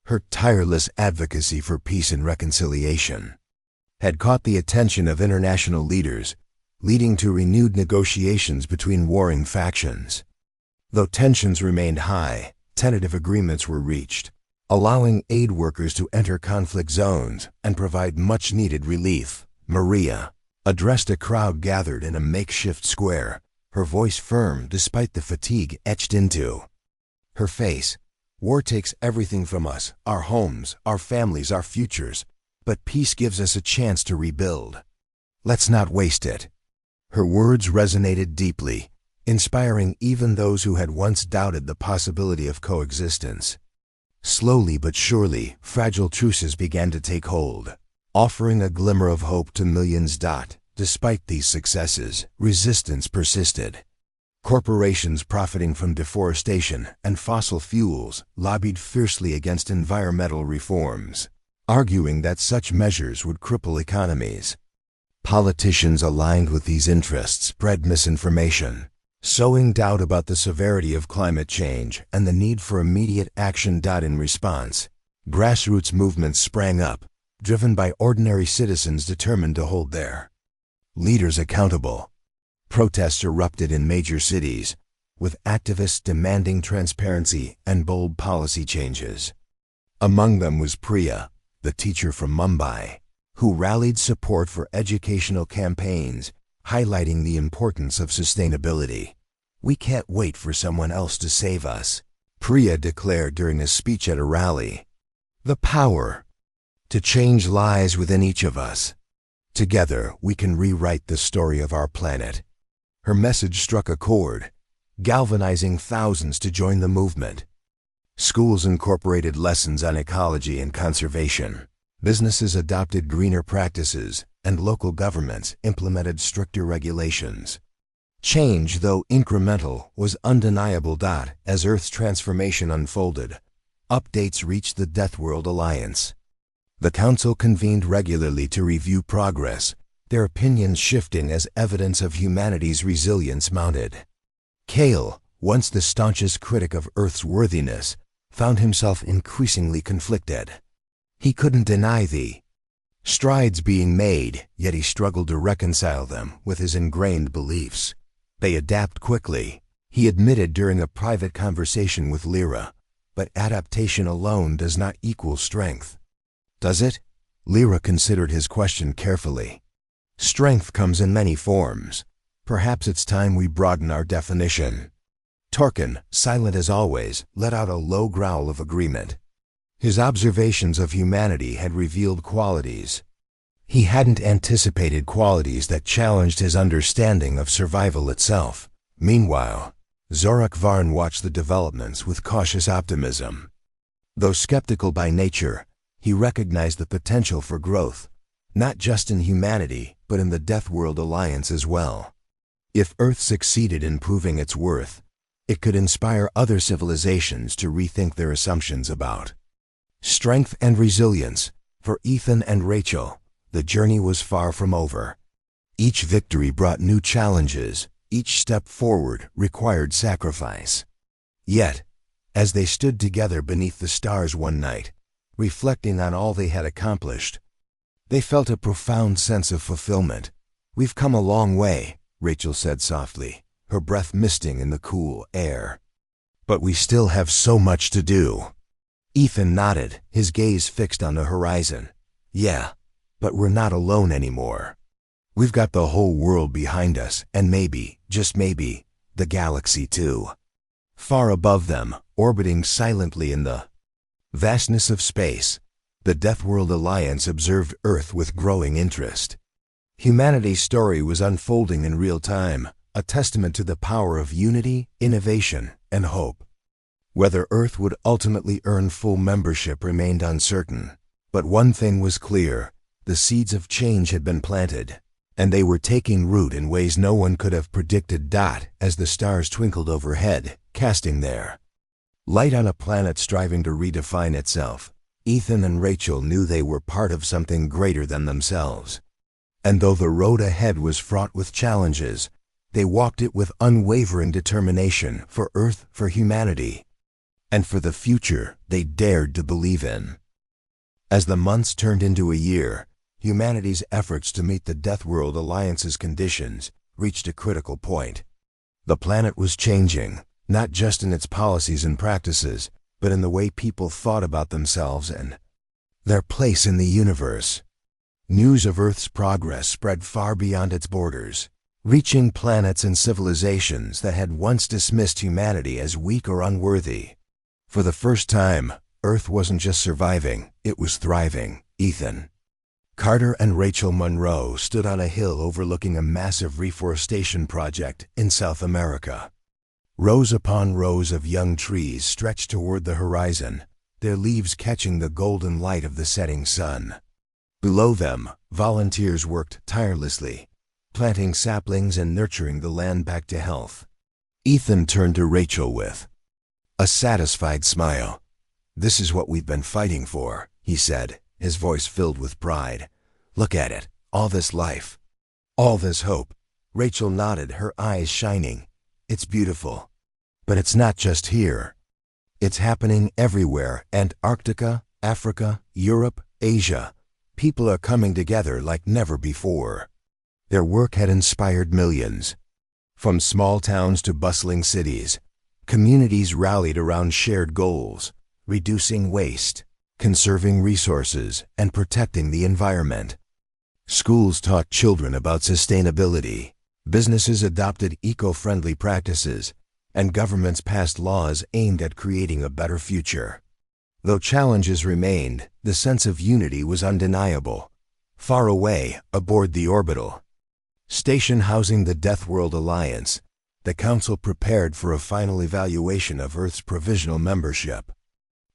Her tireless advocacy for peace and reconciliation had caught the attention of international leaders, leading to renewed negotiations between warring factions. Though tensions remained high, tentative agreements were reached, allowing aid workers to enter conflict zones and provide much-needed relief. Maria addressed a crowd gathered in a makeshift square, her voice firm despite the fatigue etched into her face. "War takes everything from us, our homes, our families, our futures, but peace gives us a chance to rebuild. Let's not waste it." Her words resonated deeply, inspiring even those who had once doubted the possibility of coexistence. Slowly but surely, fragile truces began to take hold, offering a glimmer of hope to millions. Despite these successes, resistance persisted. Corporations profiting from deforestation and fossil fuels lobbied fiercely against environmental reforms, arguing that such measures would cripple economies. Politicians aligned with these interests spread misinformation, sowing doubt about the severity of climate change and the need for immediate action. In response, grassroots movements sprang up, driven by ordinary citizens determined to hold their leaders accountable. Protests erupted in major cities, with activists demanding transparency and bold policy changes. Among them was Priya, the teacher from Mumbai, who rallied support for educational campaigns, highlighting the importance of sustainability. "We can't wait for someone else to save us," Priya declared during a speech at a rally. "The power to change lies within each of us. Together, we can rewrite the story of our planet." Her message struck a chord, galvanizing thousands to join the movement. Schools incorporated lessons on ecology and conservation. Businesses adopted greener practices, and local governments implemented stricter regulations. Change, though incremental, was undeniable. As Earth's transformation unfolded, updates reached the Deathworld Alliance. The Council convened regularly to review progress, their opinions shifting as evidence of humanity's resilience mounted. Kale, once the staunchest critic of Earth's worthiness, found himself increasingly conflicted. He couldn't deny the strides being made, yet he struggled to reconcile them with his ingrained beliefs. "They adapt quickly," he admitted during a private conversation with Lyra, "but adaptation alone does not equal strength." "Does it?" Lyra considered his question carefully. "Strength comes in many forms. Perhaps it's time we broaden our definition." Torkin, silent as always, let out a low growl of agreement. His observations of humanity had revealed qualities he hadn't anticipated, qualities that challenged his understanding of survival itself. Meanwhile, Zorak Varn watched the developments with cautious optimism. Though skeptical by nature, he recognized the potential for growth, not just in humanity, but in the Deathworld Alliance as well. If Earth succeeded in proving its worth, it could inspire other civilizations to rethink their assumptions about strength and resilience. For Ethan and Rachel, the journey was far from over. Each victory brought new challenges, each step forward required sacrifice. Yet, as they stood together beneath the stars one night, reflecting on all they had accomplished, they felt a profound sense of fulfillment. "We've come a long way," Rachel said softly, her breath misting in the cool air. "But we still have so much to do." Ethan nodded, his gaze fixed on the horizon. "Yeah, but we're not alone anymore. We've got the whole world behind us, and maybe, just maybe, the galaxy too." Far above them, orbiting silently in the vastness of space, the Deathworld Alliance observed Earth with growing interest. Humanity's story was unfolding in real time, a testament to the power of unity, innovation, and hope. Whether Earth would ultimately earn full membership remained uncertain, but one thing was clear: the seeds of change had been planted, and they were taking root in ways no one could have predicted. As the stars twinkled overhead, casting their light on a planet striving to redefine itself, Ethan and Rachel knew they were part of something greater than themselves. And though the road ahead was fraught with challenges, they walked it with unwavering determination for Earth, for humanity, and for the future they dared to believe in. As the months turned into a year, humanity's efforts to meet the Deathworld Alliance's conditions reached a critical point. The planet was changing, not just in its policies and practices, but in the way people thought about themselves and their place in the universe. News of Earth's progress spread far beyond its borders, reaching planets and civilizations that had once dismissed humanity as weak or unworthy. For the first time, Earth wasn't just surviving, it was thriving. Ethan Carter and Rachel Monroe stood on a hill overlooking a massive reforestation project in South America. Rows upon rows of young trees stretched toward the horizon, their leaves catching the golden light of the setting sun. Below them, volunteers worked tirelessly, planting saplings and nurturing the land back to health. Ethan turned to Rachel with a satisfied smile. "This is what we've been fighting for," he said, his voice filled with pride. "Look at it, all this life, all this hope." Rachel nodded, her eyes shining. "It's beautiful. But it's not just here. It's happening everywhere: Antarctica, Africa, Europe, Asia. People are coming together like never before." Their work had inspired millions. From small towns to bustling cities, communities rallied around shared goals: reducing waste, conserving resources, and protecting the environment. Schools taught children about sustainability. Businesses adopted eco-friendly practices, and governments passed laws aimed at creating a better future. Though challenges remained, the sense of unity was undeniable. Far away, aboard the orbital station housing the Deathworld Alliance, the Council prepared for a final evaluation of Earth's provisional membership.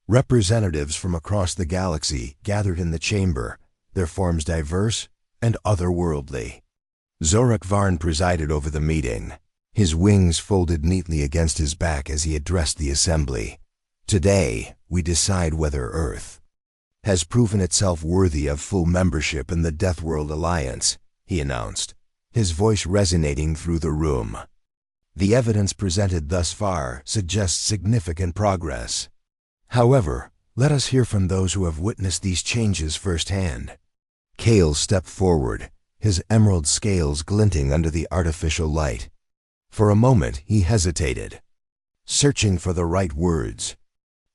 Representatives from across the galaxy gathered in the chamber, their forms diverse and otherworldly. Zorak Varn presided over the meeting, his wings folded neatly against his back as he addressed the assembly. Today, we decide whether Earth has proven itself worthy of full membership in the Deathworld Alliance, he announced, his voice resonating through the room. The evidence presented thus far suggests significant progress. However, let us hear from those who have witnessed these changes firsthand. Kale stepped forward, his emerald scales glinting under the artificial light. For a moment he hesitated, searching for the right words.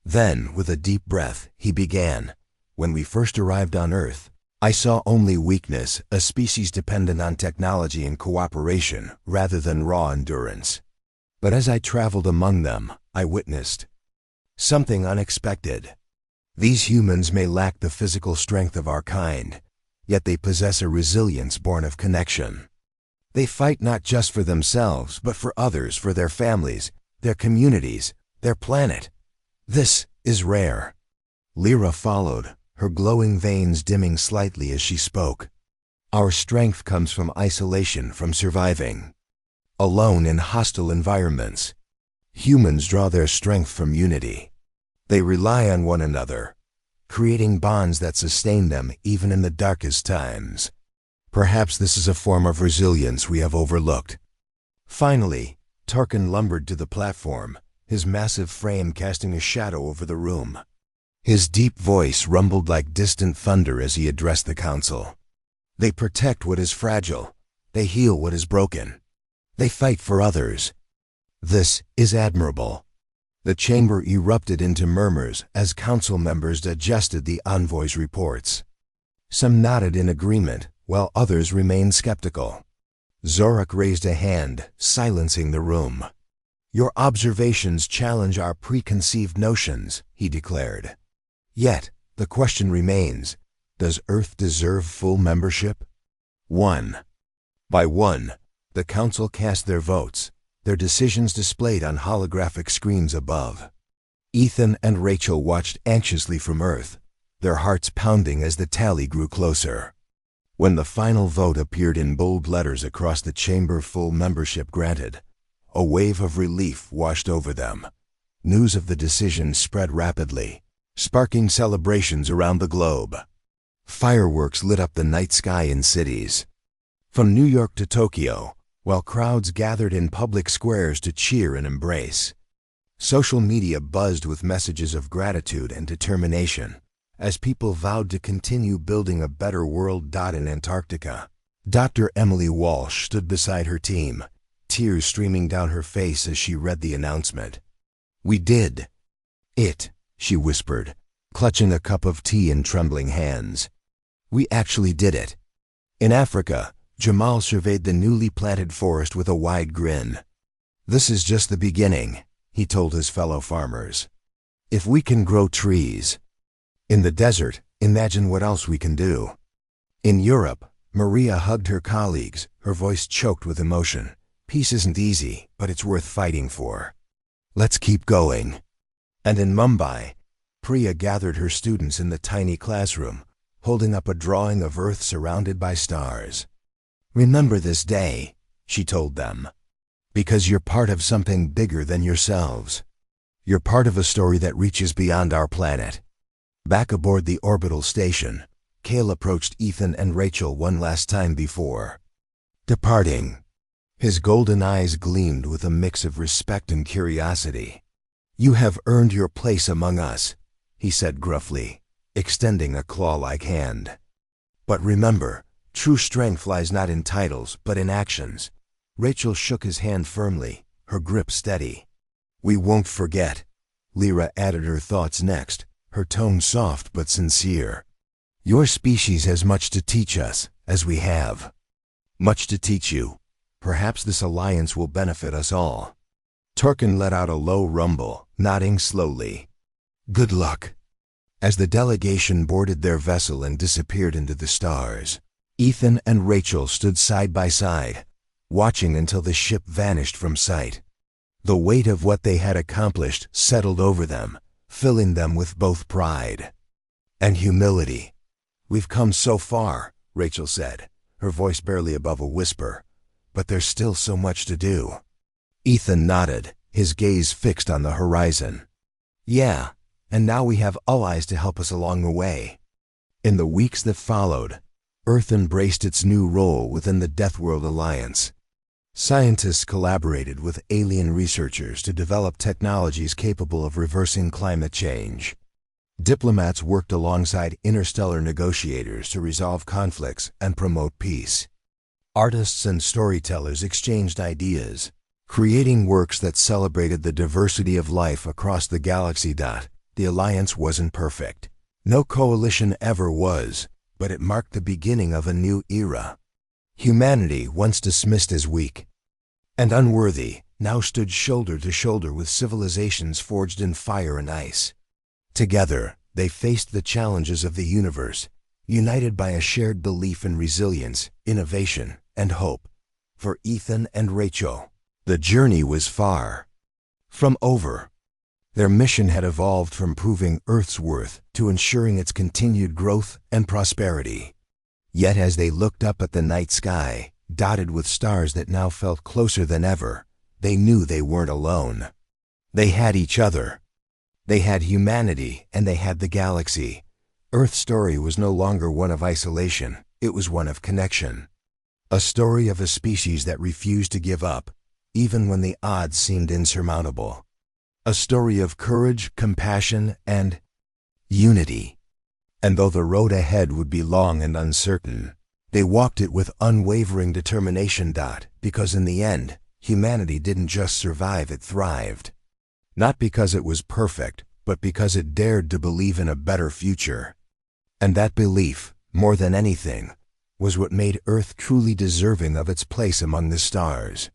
Then, with a deep breath, he began. When we first arrived on Earth, I saw only weakness, a species dependent on technology and cooperation rather than raw endurance. But as I traveled among them, I witnessed something unexpected. These humans may lack the physical strength of our kind, yet they possess a resilience born of connection. They fight not just for themselves, but for others, for their families, their communities, their planet. This is rare. Lyra followed, her glowing veins dimming slightly as she spoke. Our strength comes from isolation, from surviving alone in hostile environments. Humans draw their strength from unity. They rely on one another, creating bonds that sustain them even in the darkest times. Perhaps this is a form of resilience we have overlooked. Finally, Tarkin lumbered to the platform, his massive frame casting a shadow over the room. His deep voice rumbled like distant thunder as he addressed the council. They protect what is fragile. They heal what is broken. They fight for others. This is admirable. The chamber erupted into murmurs as council members digested the envoy's reports. Some nodded in agreement, while others remained skeptical. Zorak raised a hand, silencing the room. Your observations challenge our preconceived notions, he declared. Yet, the question remains, does Earth deserve full membership? 1. By 1, the council cast their votes, their decisions displayed on holographic screens above. Ethan and Rachel watched anxiously from Earth, their hearts pounding as the tally grew closer. When the final vote appeared in bold letters across the chamber, full membership granted, a wave of relief washed over them. News of the decision spread rapidly, sparking celebrations around the globe. Fireworks lit up the night sky in cities. From New York to Tokyo, while crowds gathered in public squares to cheer and embrace. Social media buzzed with messages of gratitude and determination, as people vowed to continue building a better world. In Antarctica, Dr. Emily Walsh stood beside her team, tears streaming down her face as she read the announcement. We did it, she whispered, clutching a cup of tea in trembling hands. We actually did it. In Africa, Jamal surveyed the newly planted forest with a wide grin. This is just the beginning, he told his fellow farmers. If we can grow trees in the desert, imagine what else we can do. In Europe, Maria hugged her colleagues, her voice choked with emotion. Peace isn't easy, but it's worth fighting for. Let's keep going. And in Mumbai, Priya gathered her students in the tiny classroom, holding up a drawing of Earth surrounded by stars. Remember this day, she told them, because you're part of something bigger than yourselves. You're part of a story that reaches beyond our planet. Back aboard the orbital station, Kale approached Ethan and Rachel one last time before departing. His golden eyes gleamed with a mix of respect and curiosity. You have earned your place among us, he said gruffly, extending a claw-like hand. But remember, true strength lies not in titles, but in actions. Rachel shook his hand firmly, her grip steady. We won't forget. Lyra added her thoughts next, her tone soft but sincere. Your species has much to teach us, as we have. Much to teach you. Perhaps this alliance will benefit us all. Turkin let out a low rumble, nodding slowly. Good luck. As the delegation boarded their vessel and disappeared into the stars, Ethan and Rachel stood side by side, watching until the ship vanished from sight. The weight of what they had accomplished settled over them, filling them with both pride and humility. We've come so far, Rachel said, her voice barely above a whisper, but there's still so much to do. Ethan nodded, his gaze fixed on the horizon. Yeah, and now we have allies to help us along the way. In the weeks that followed, Earth embraced its new role within the Deathworld Alliance. Scientists collaborated with alien researchers to develop technologies capable of reversing climate change. Diplomats worked alongside interstellar negotiators to resolve conflicts and promote peace. Artists and storytellers exchanged ideas, creating works that celebrated the diversity of life across the galaxy. The alliance wasn't perfect. No coalition ever was, but it marked the beginning of a new era. Humanity, once dismissed as weak and unworthy, now stood shoulder to shoulder with civilizations forged in fire and ice. Together, they faced the challenges of the universe, united by a shared belief in resilience, innovation, and hope. For Ethan and Rachel, the journey was far from over. Their mission had evolved from proving Earth's worth to ensuring its continued growth and prosperity. Yet as they looked up at the night sky, dotted with stars that now felt closer than ever, they knew they weren't alone. They had each other. They had humanity, and they had the galaxy. Earth's story was no longer one of isolation, it was one of connection. A story of a species that refused to give up, even when the odds seemed insurmountable. A story of courage, compassion, and unity. And though the road ahead would be long and uncertain, they walked it with unwavering determination. Because in the end, humanity didn't just survive, it thrived. Not because it was perfect, but because it dared to believe in a better future. And that belief, more than anything, was what made Earth truly deserving of its place among the stars.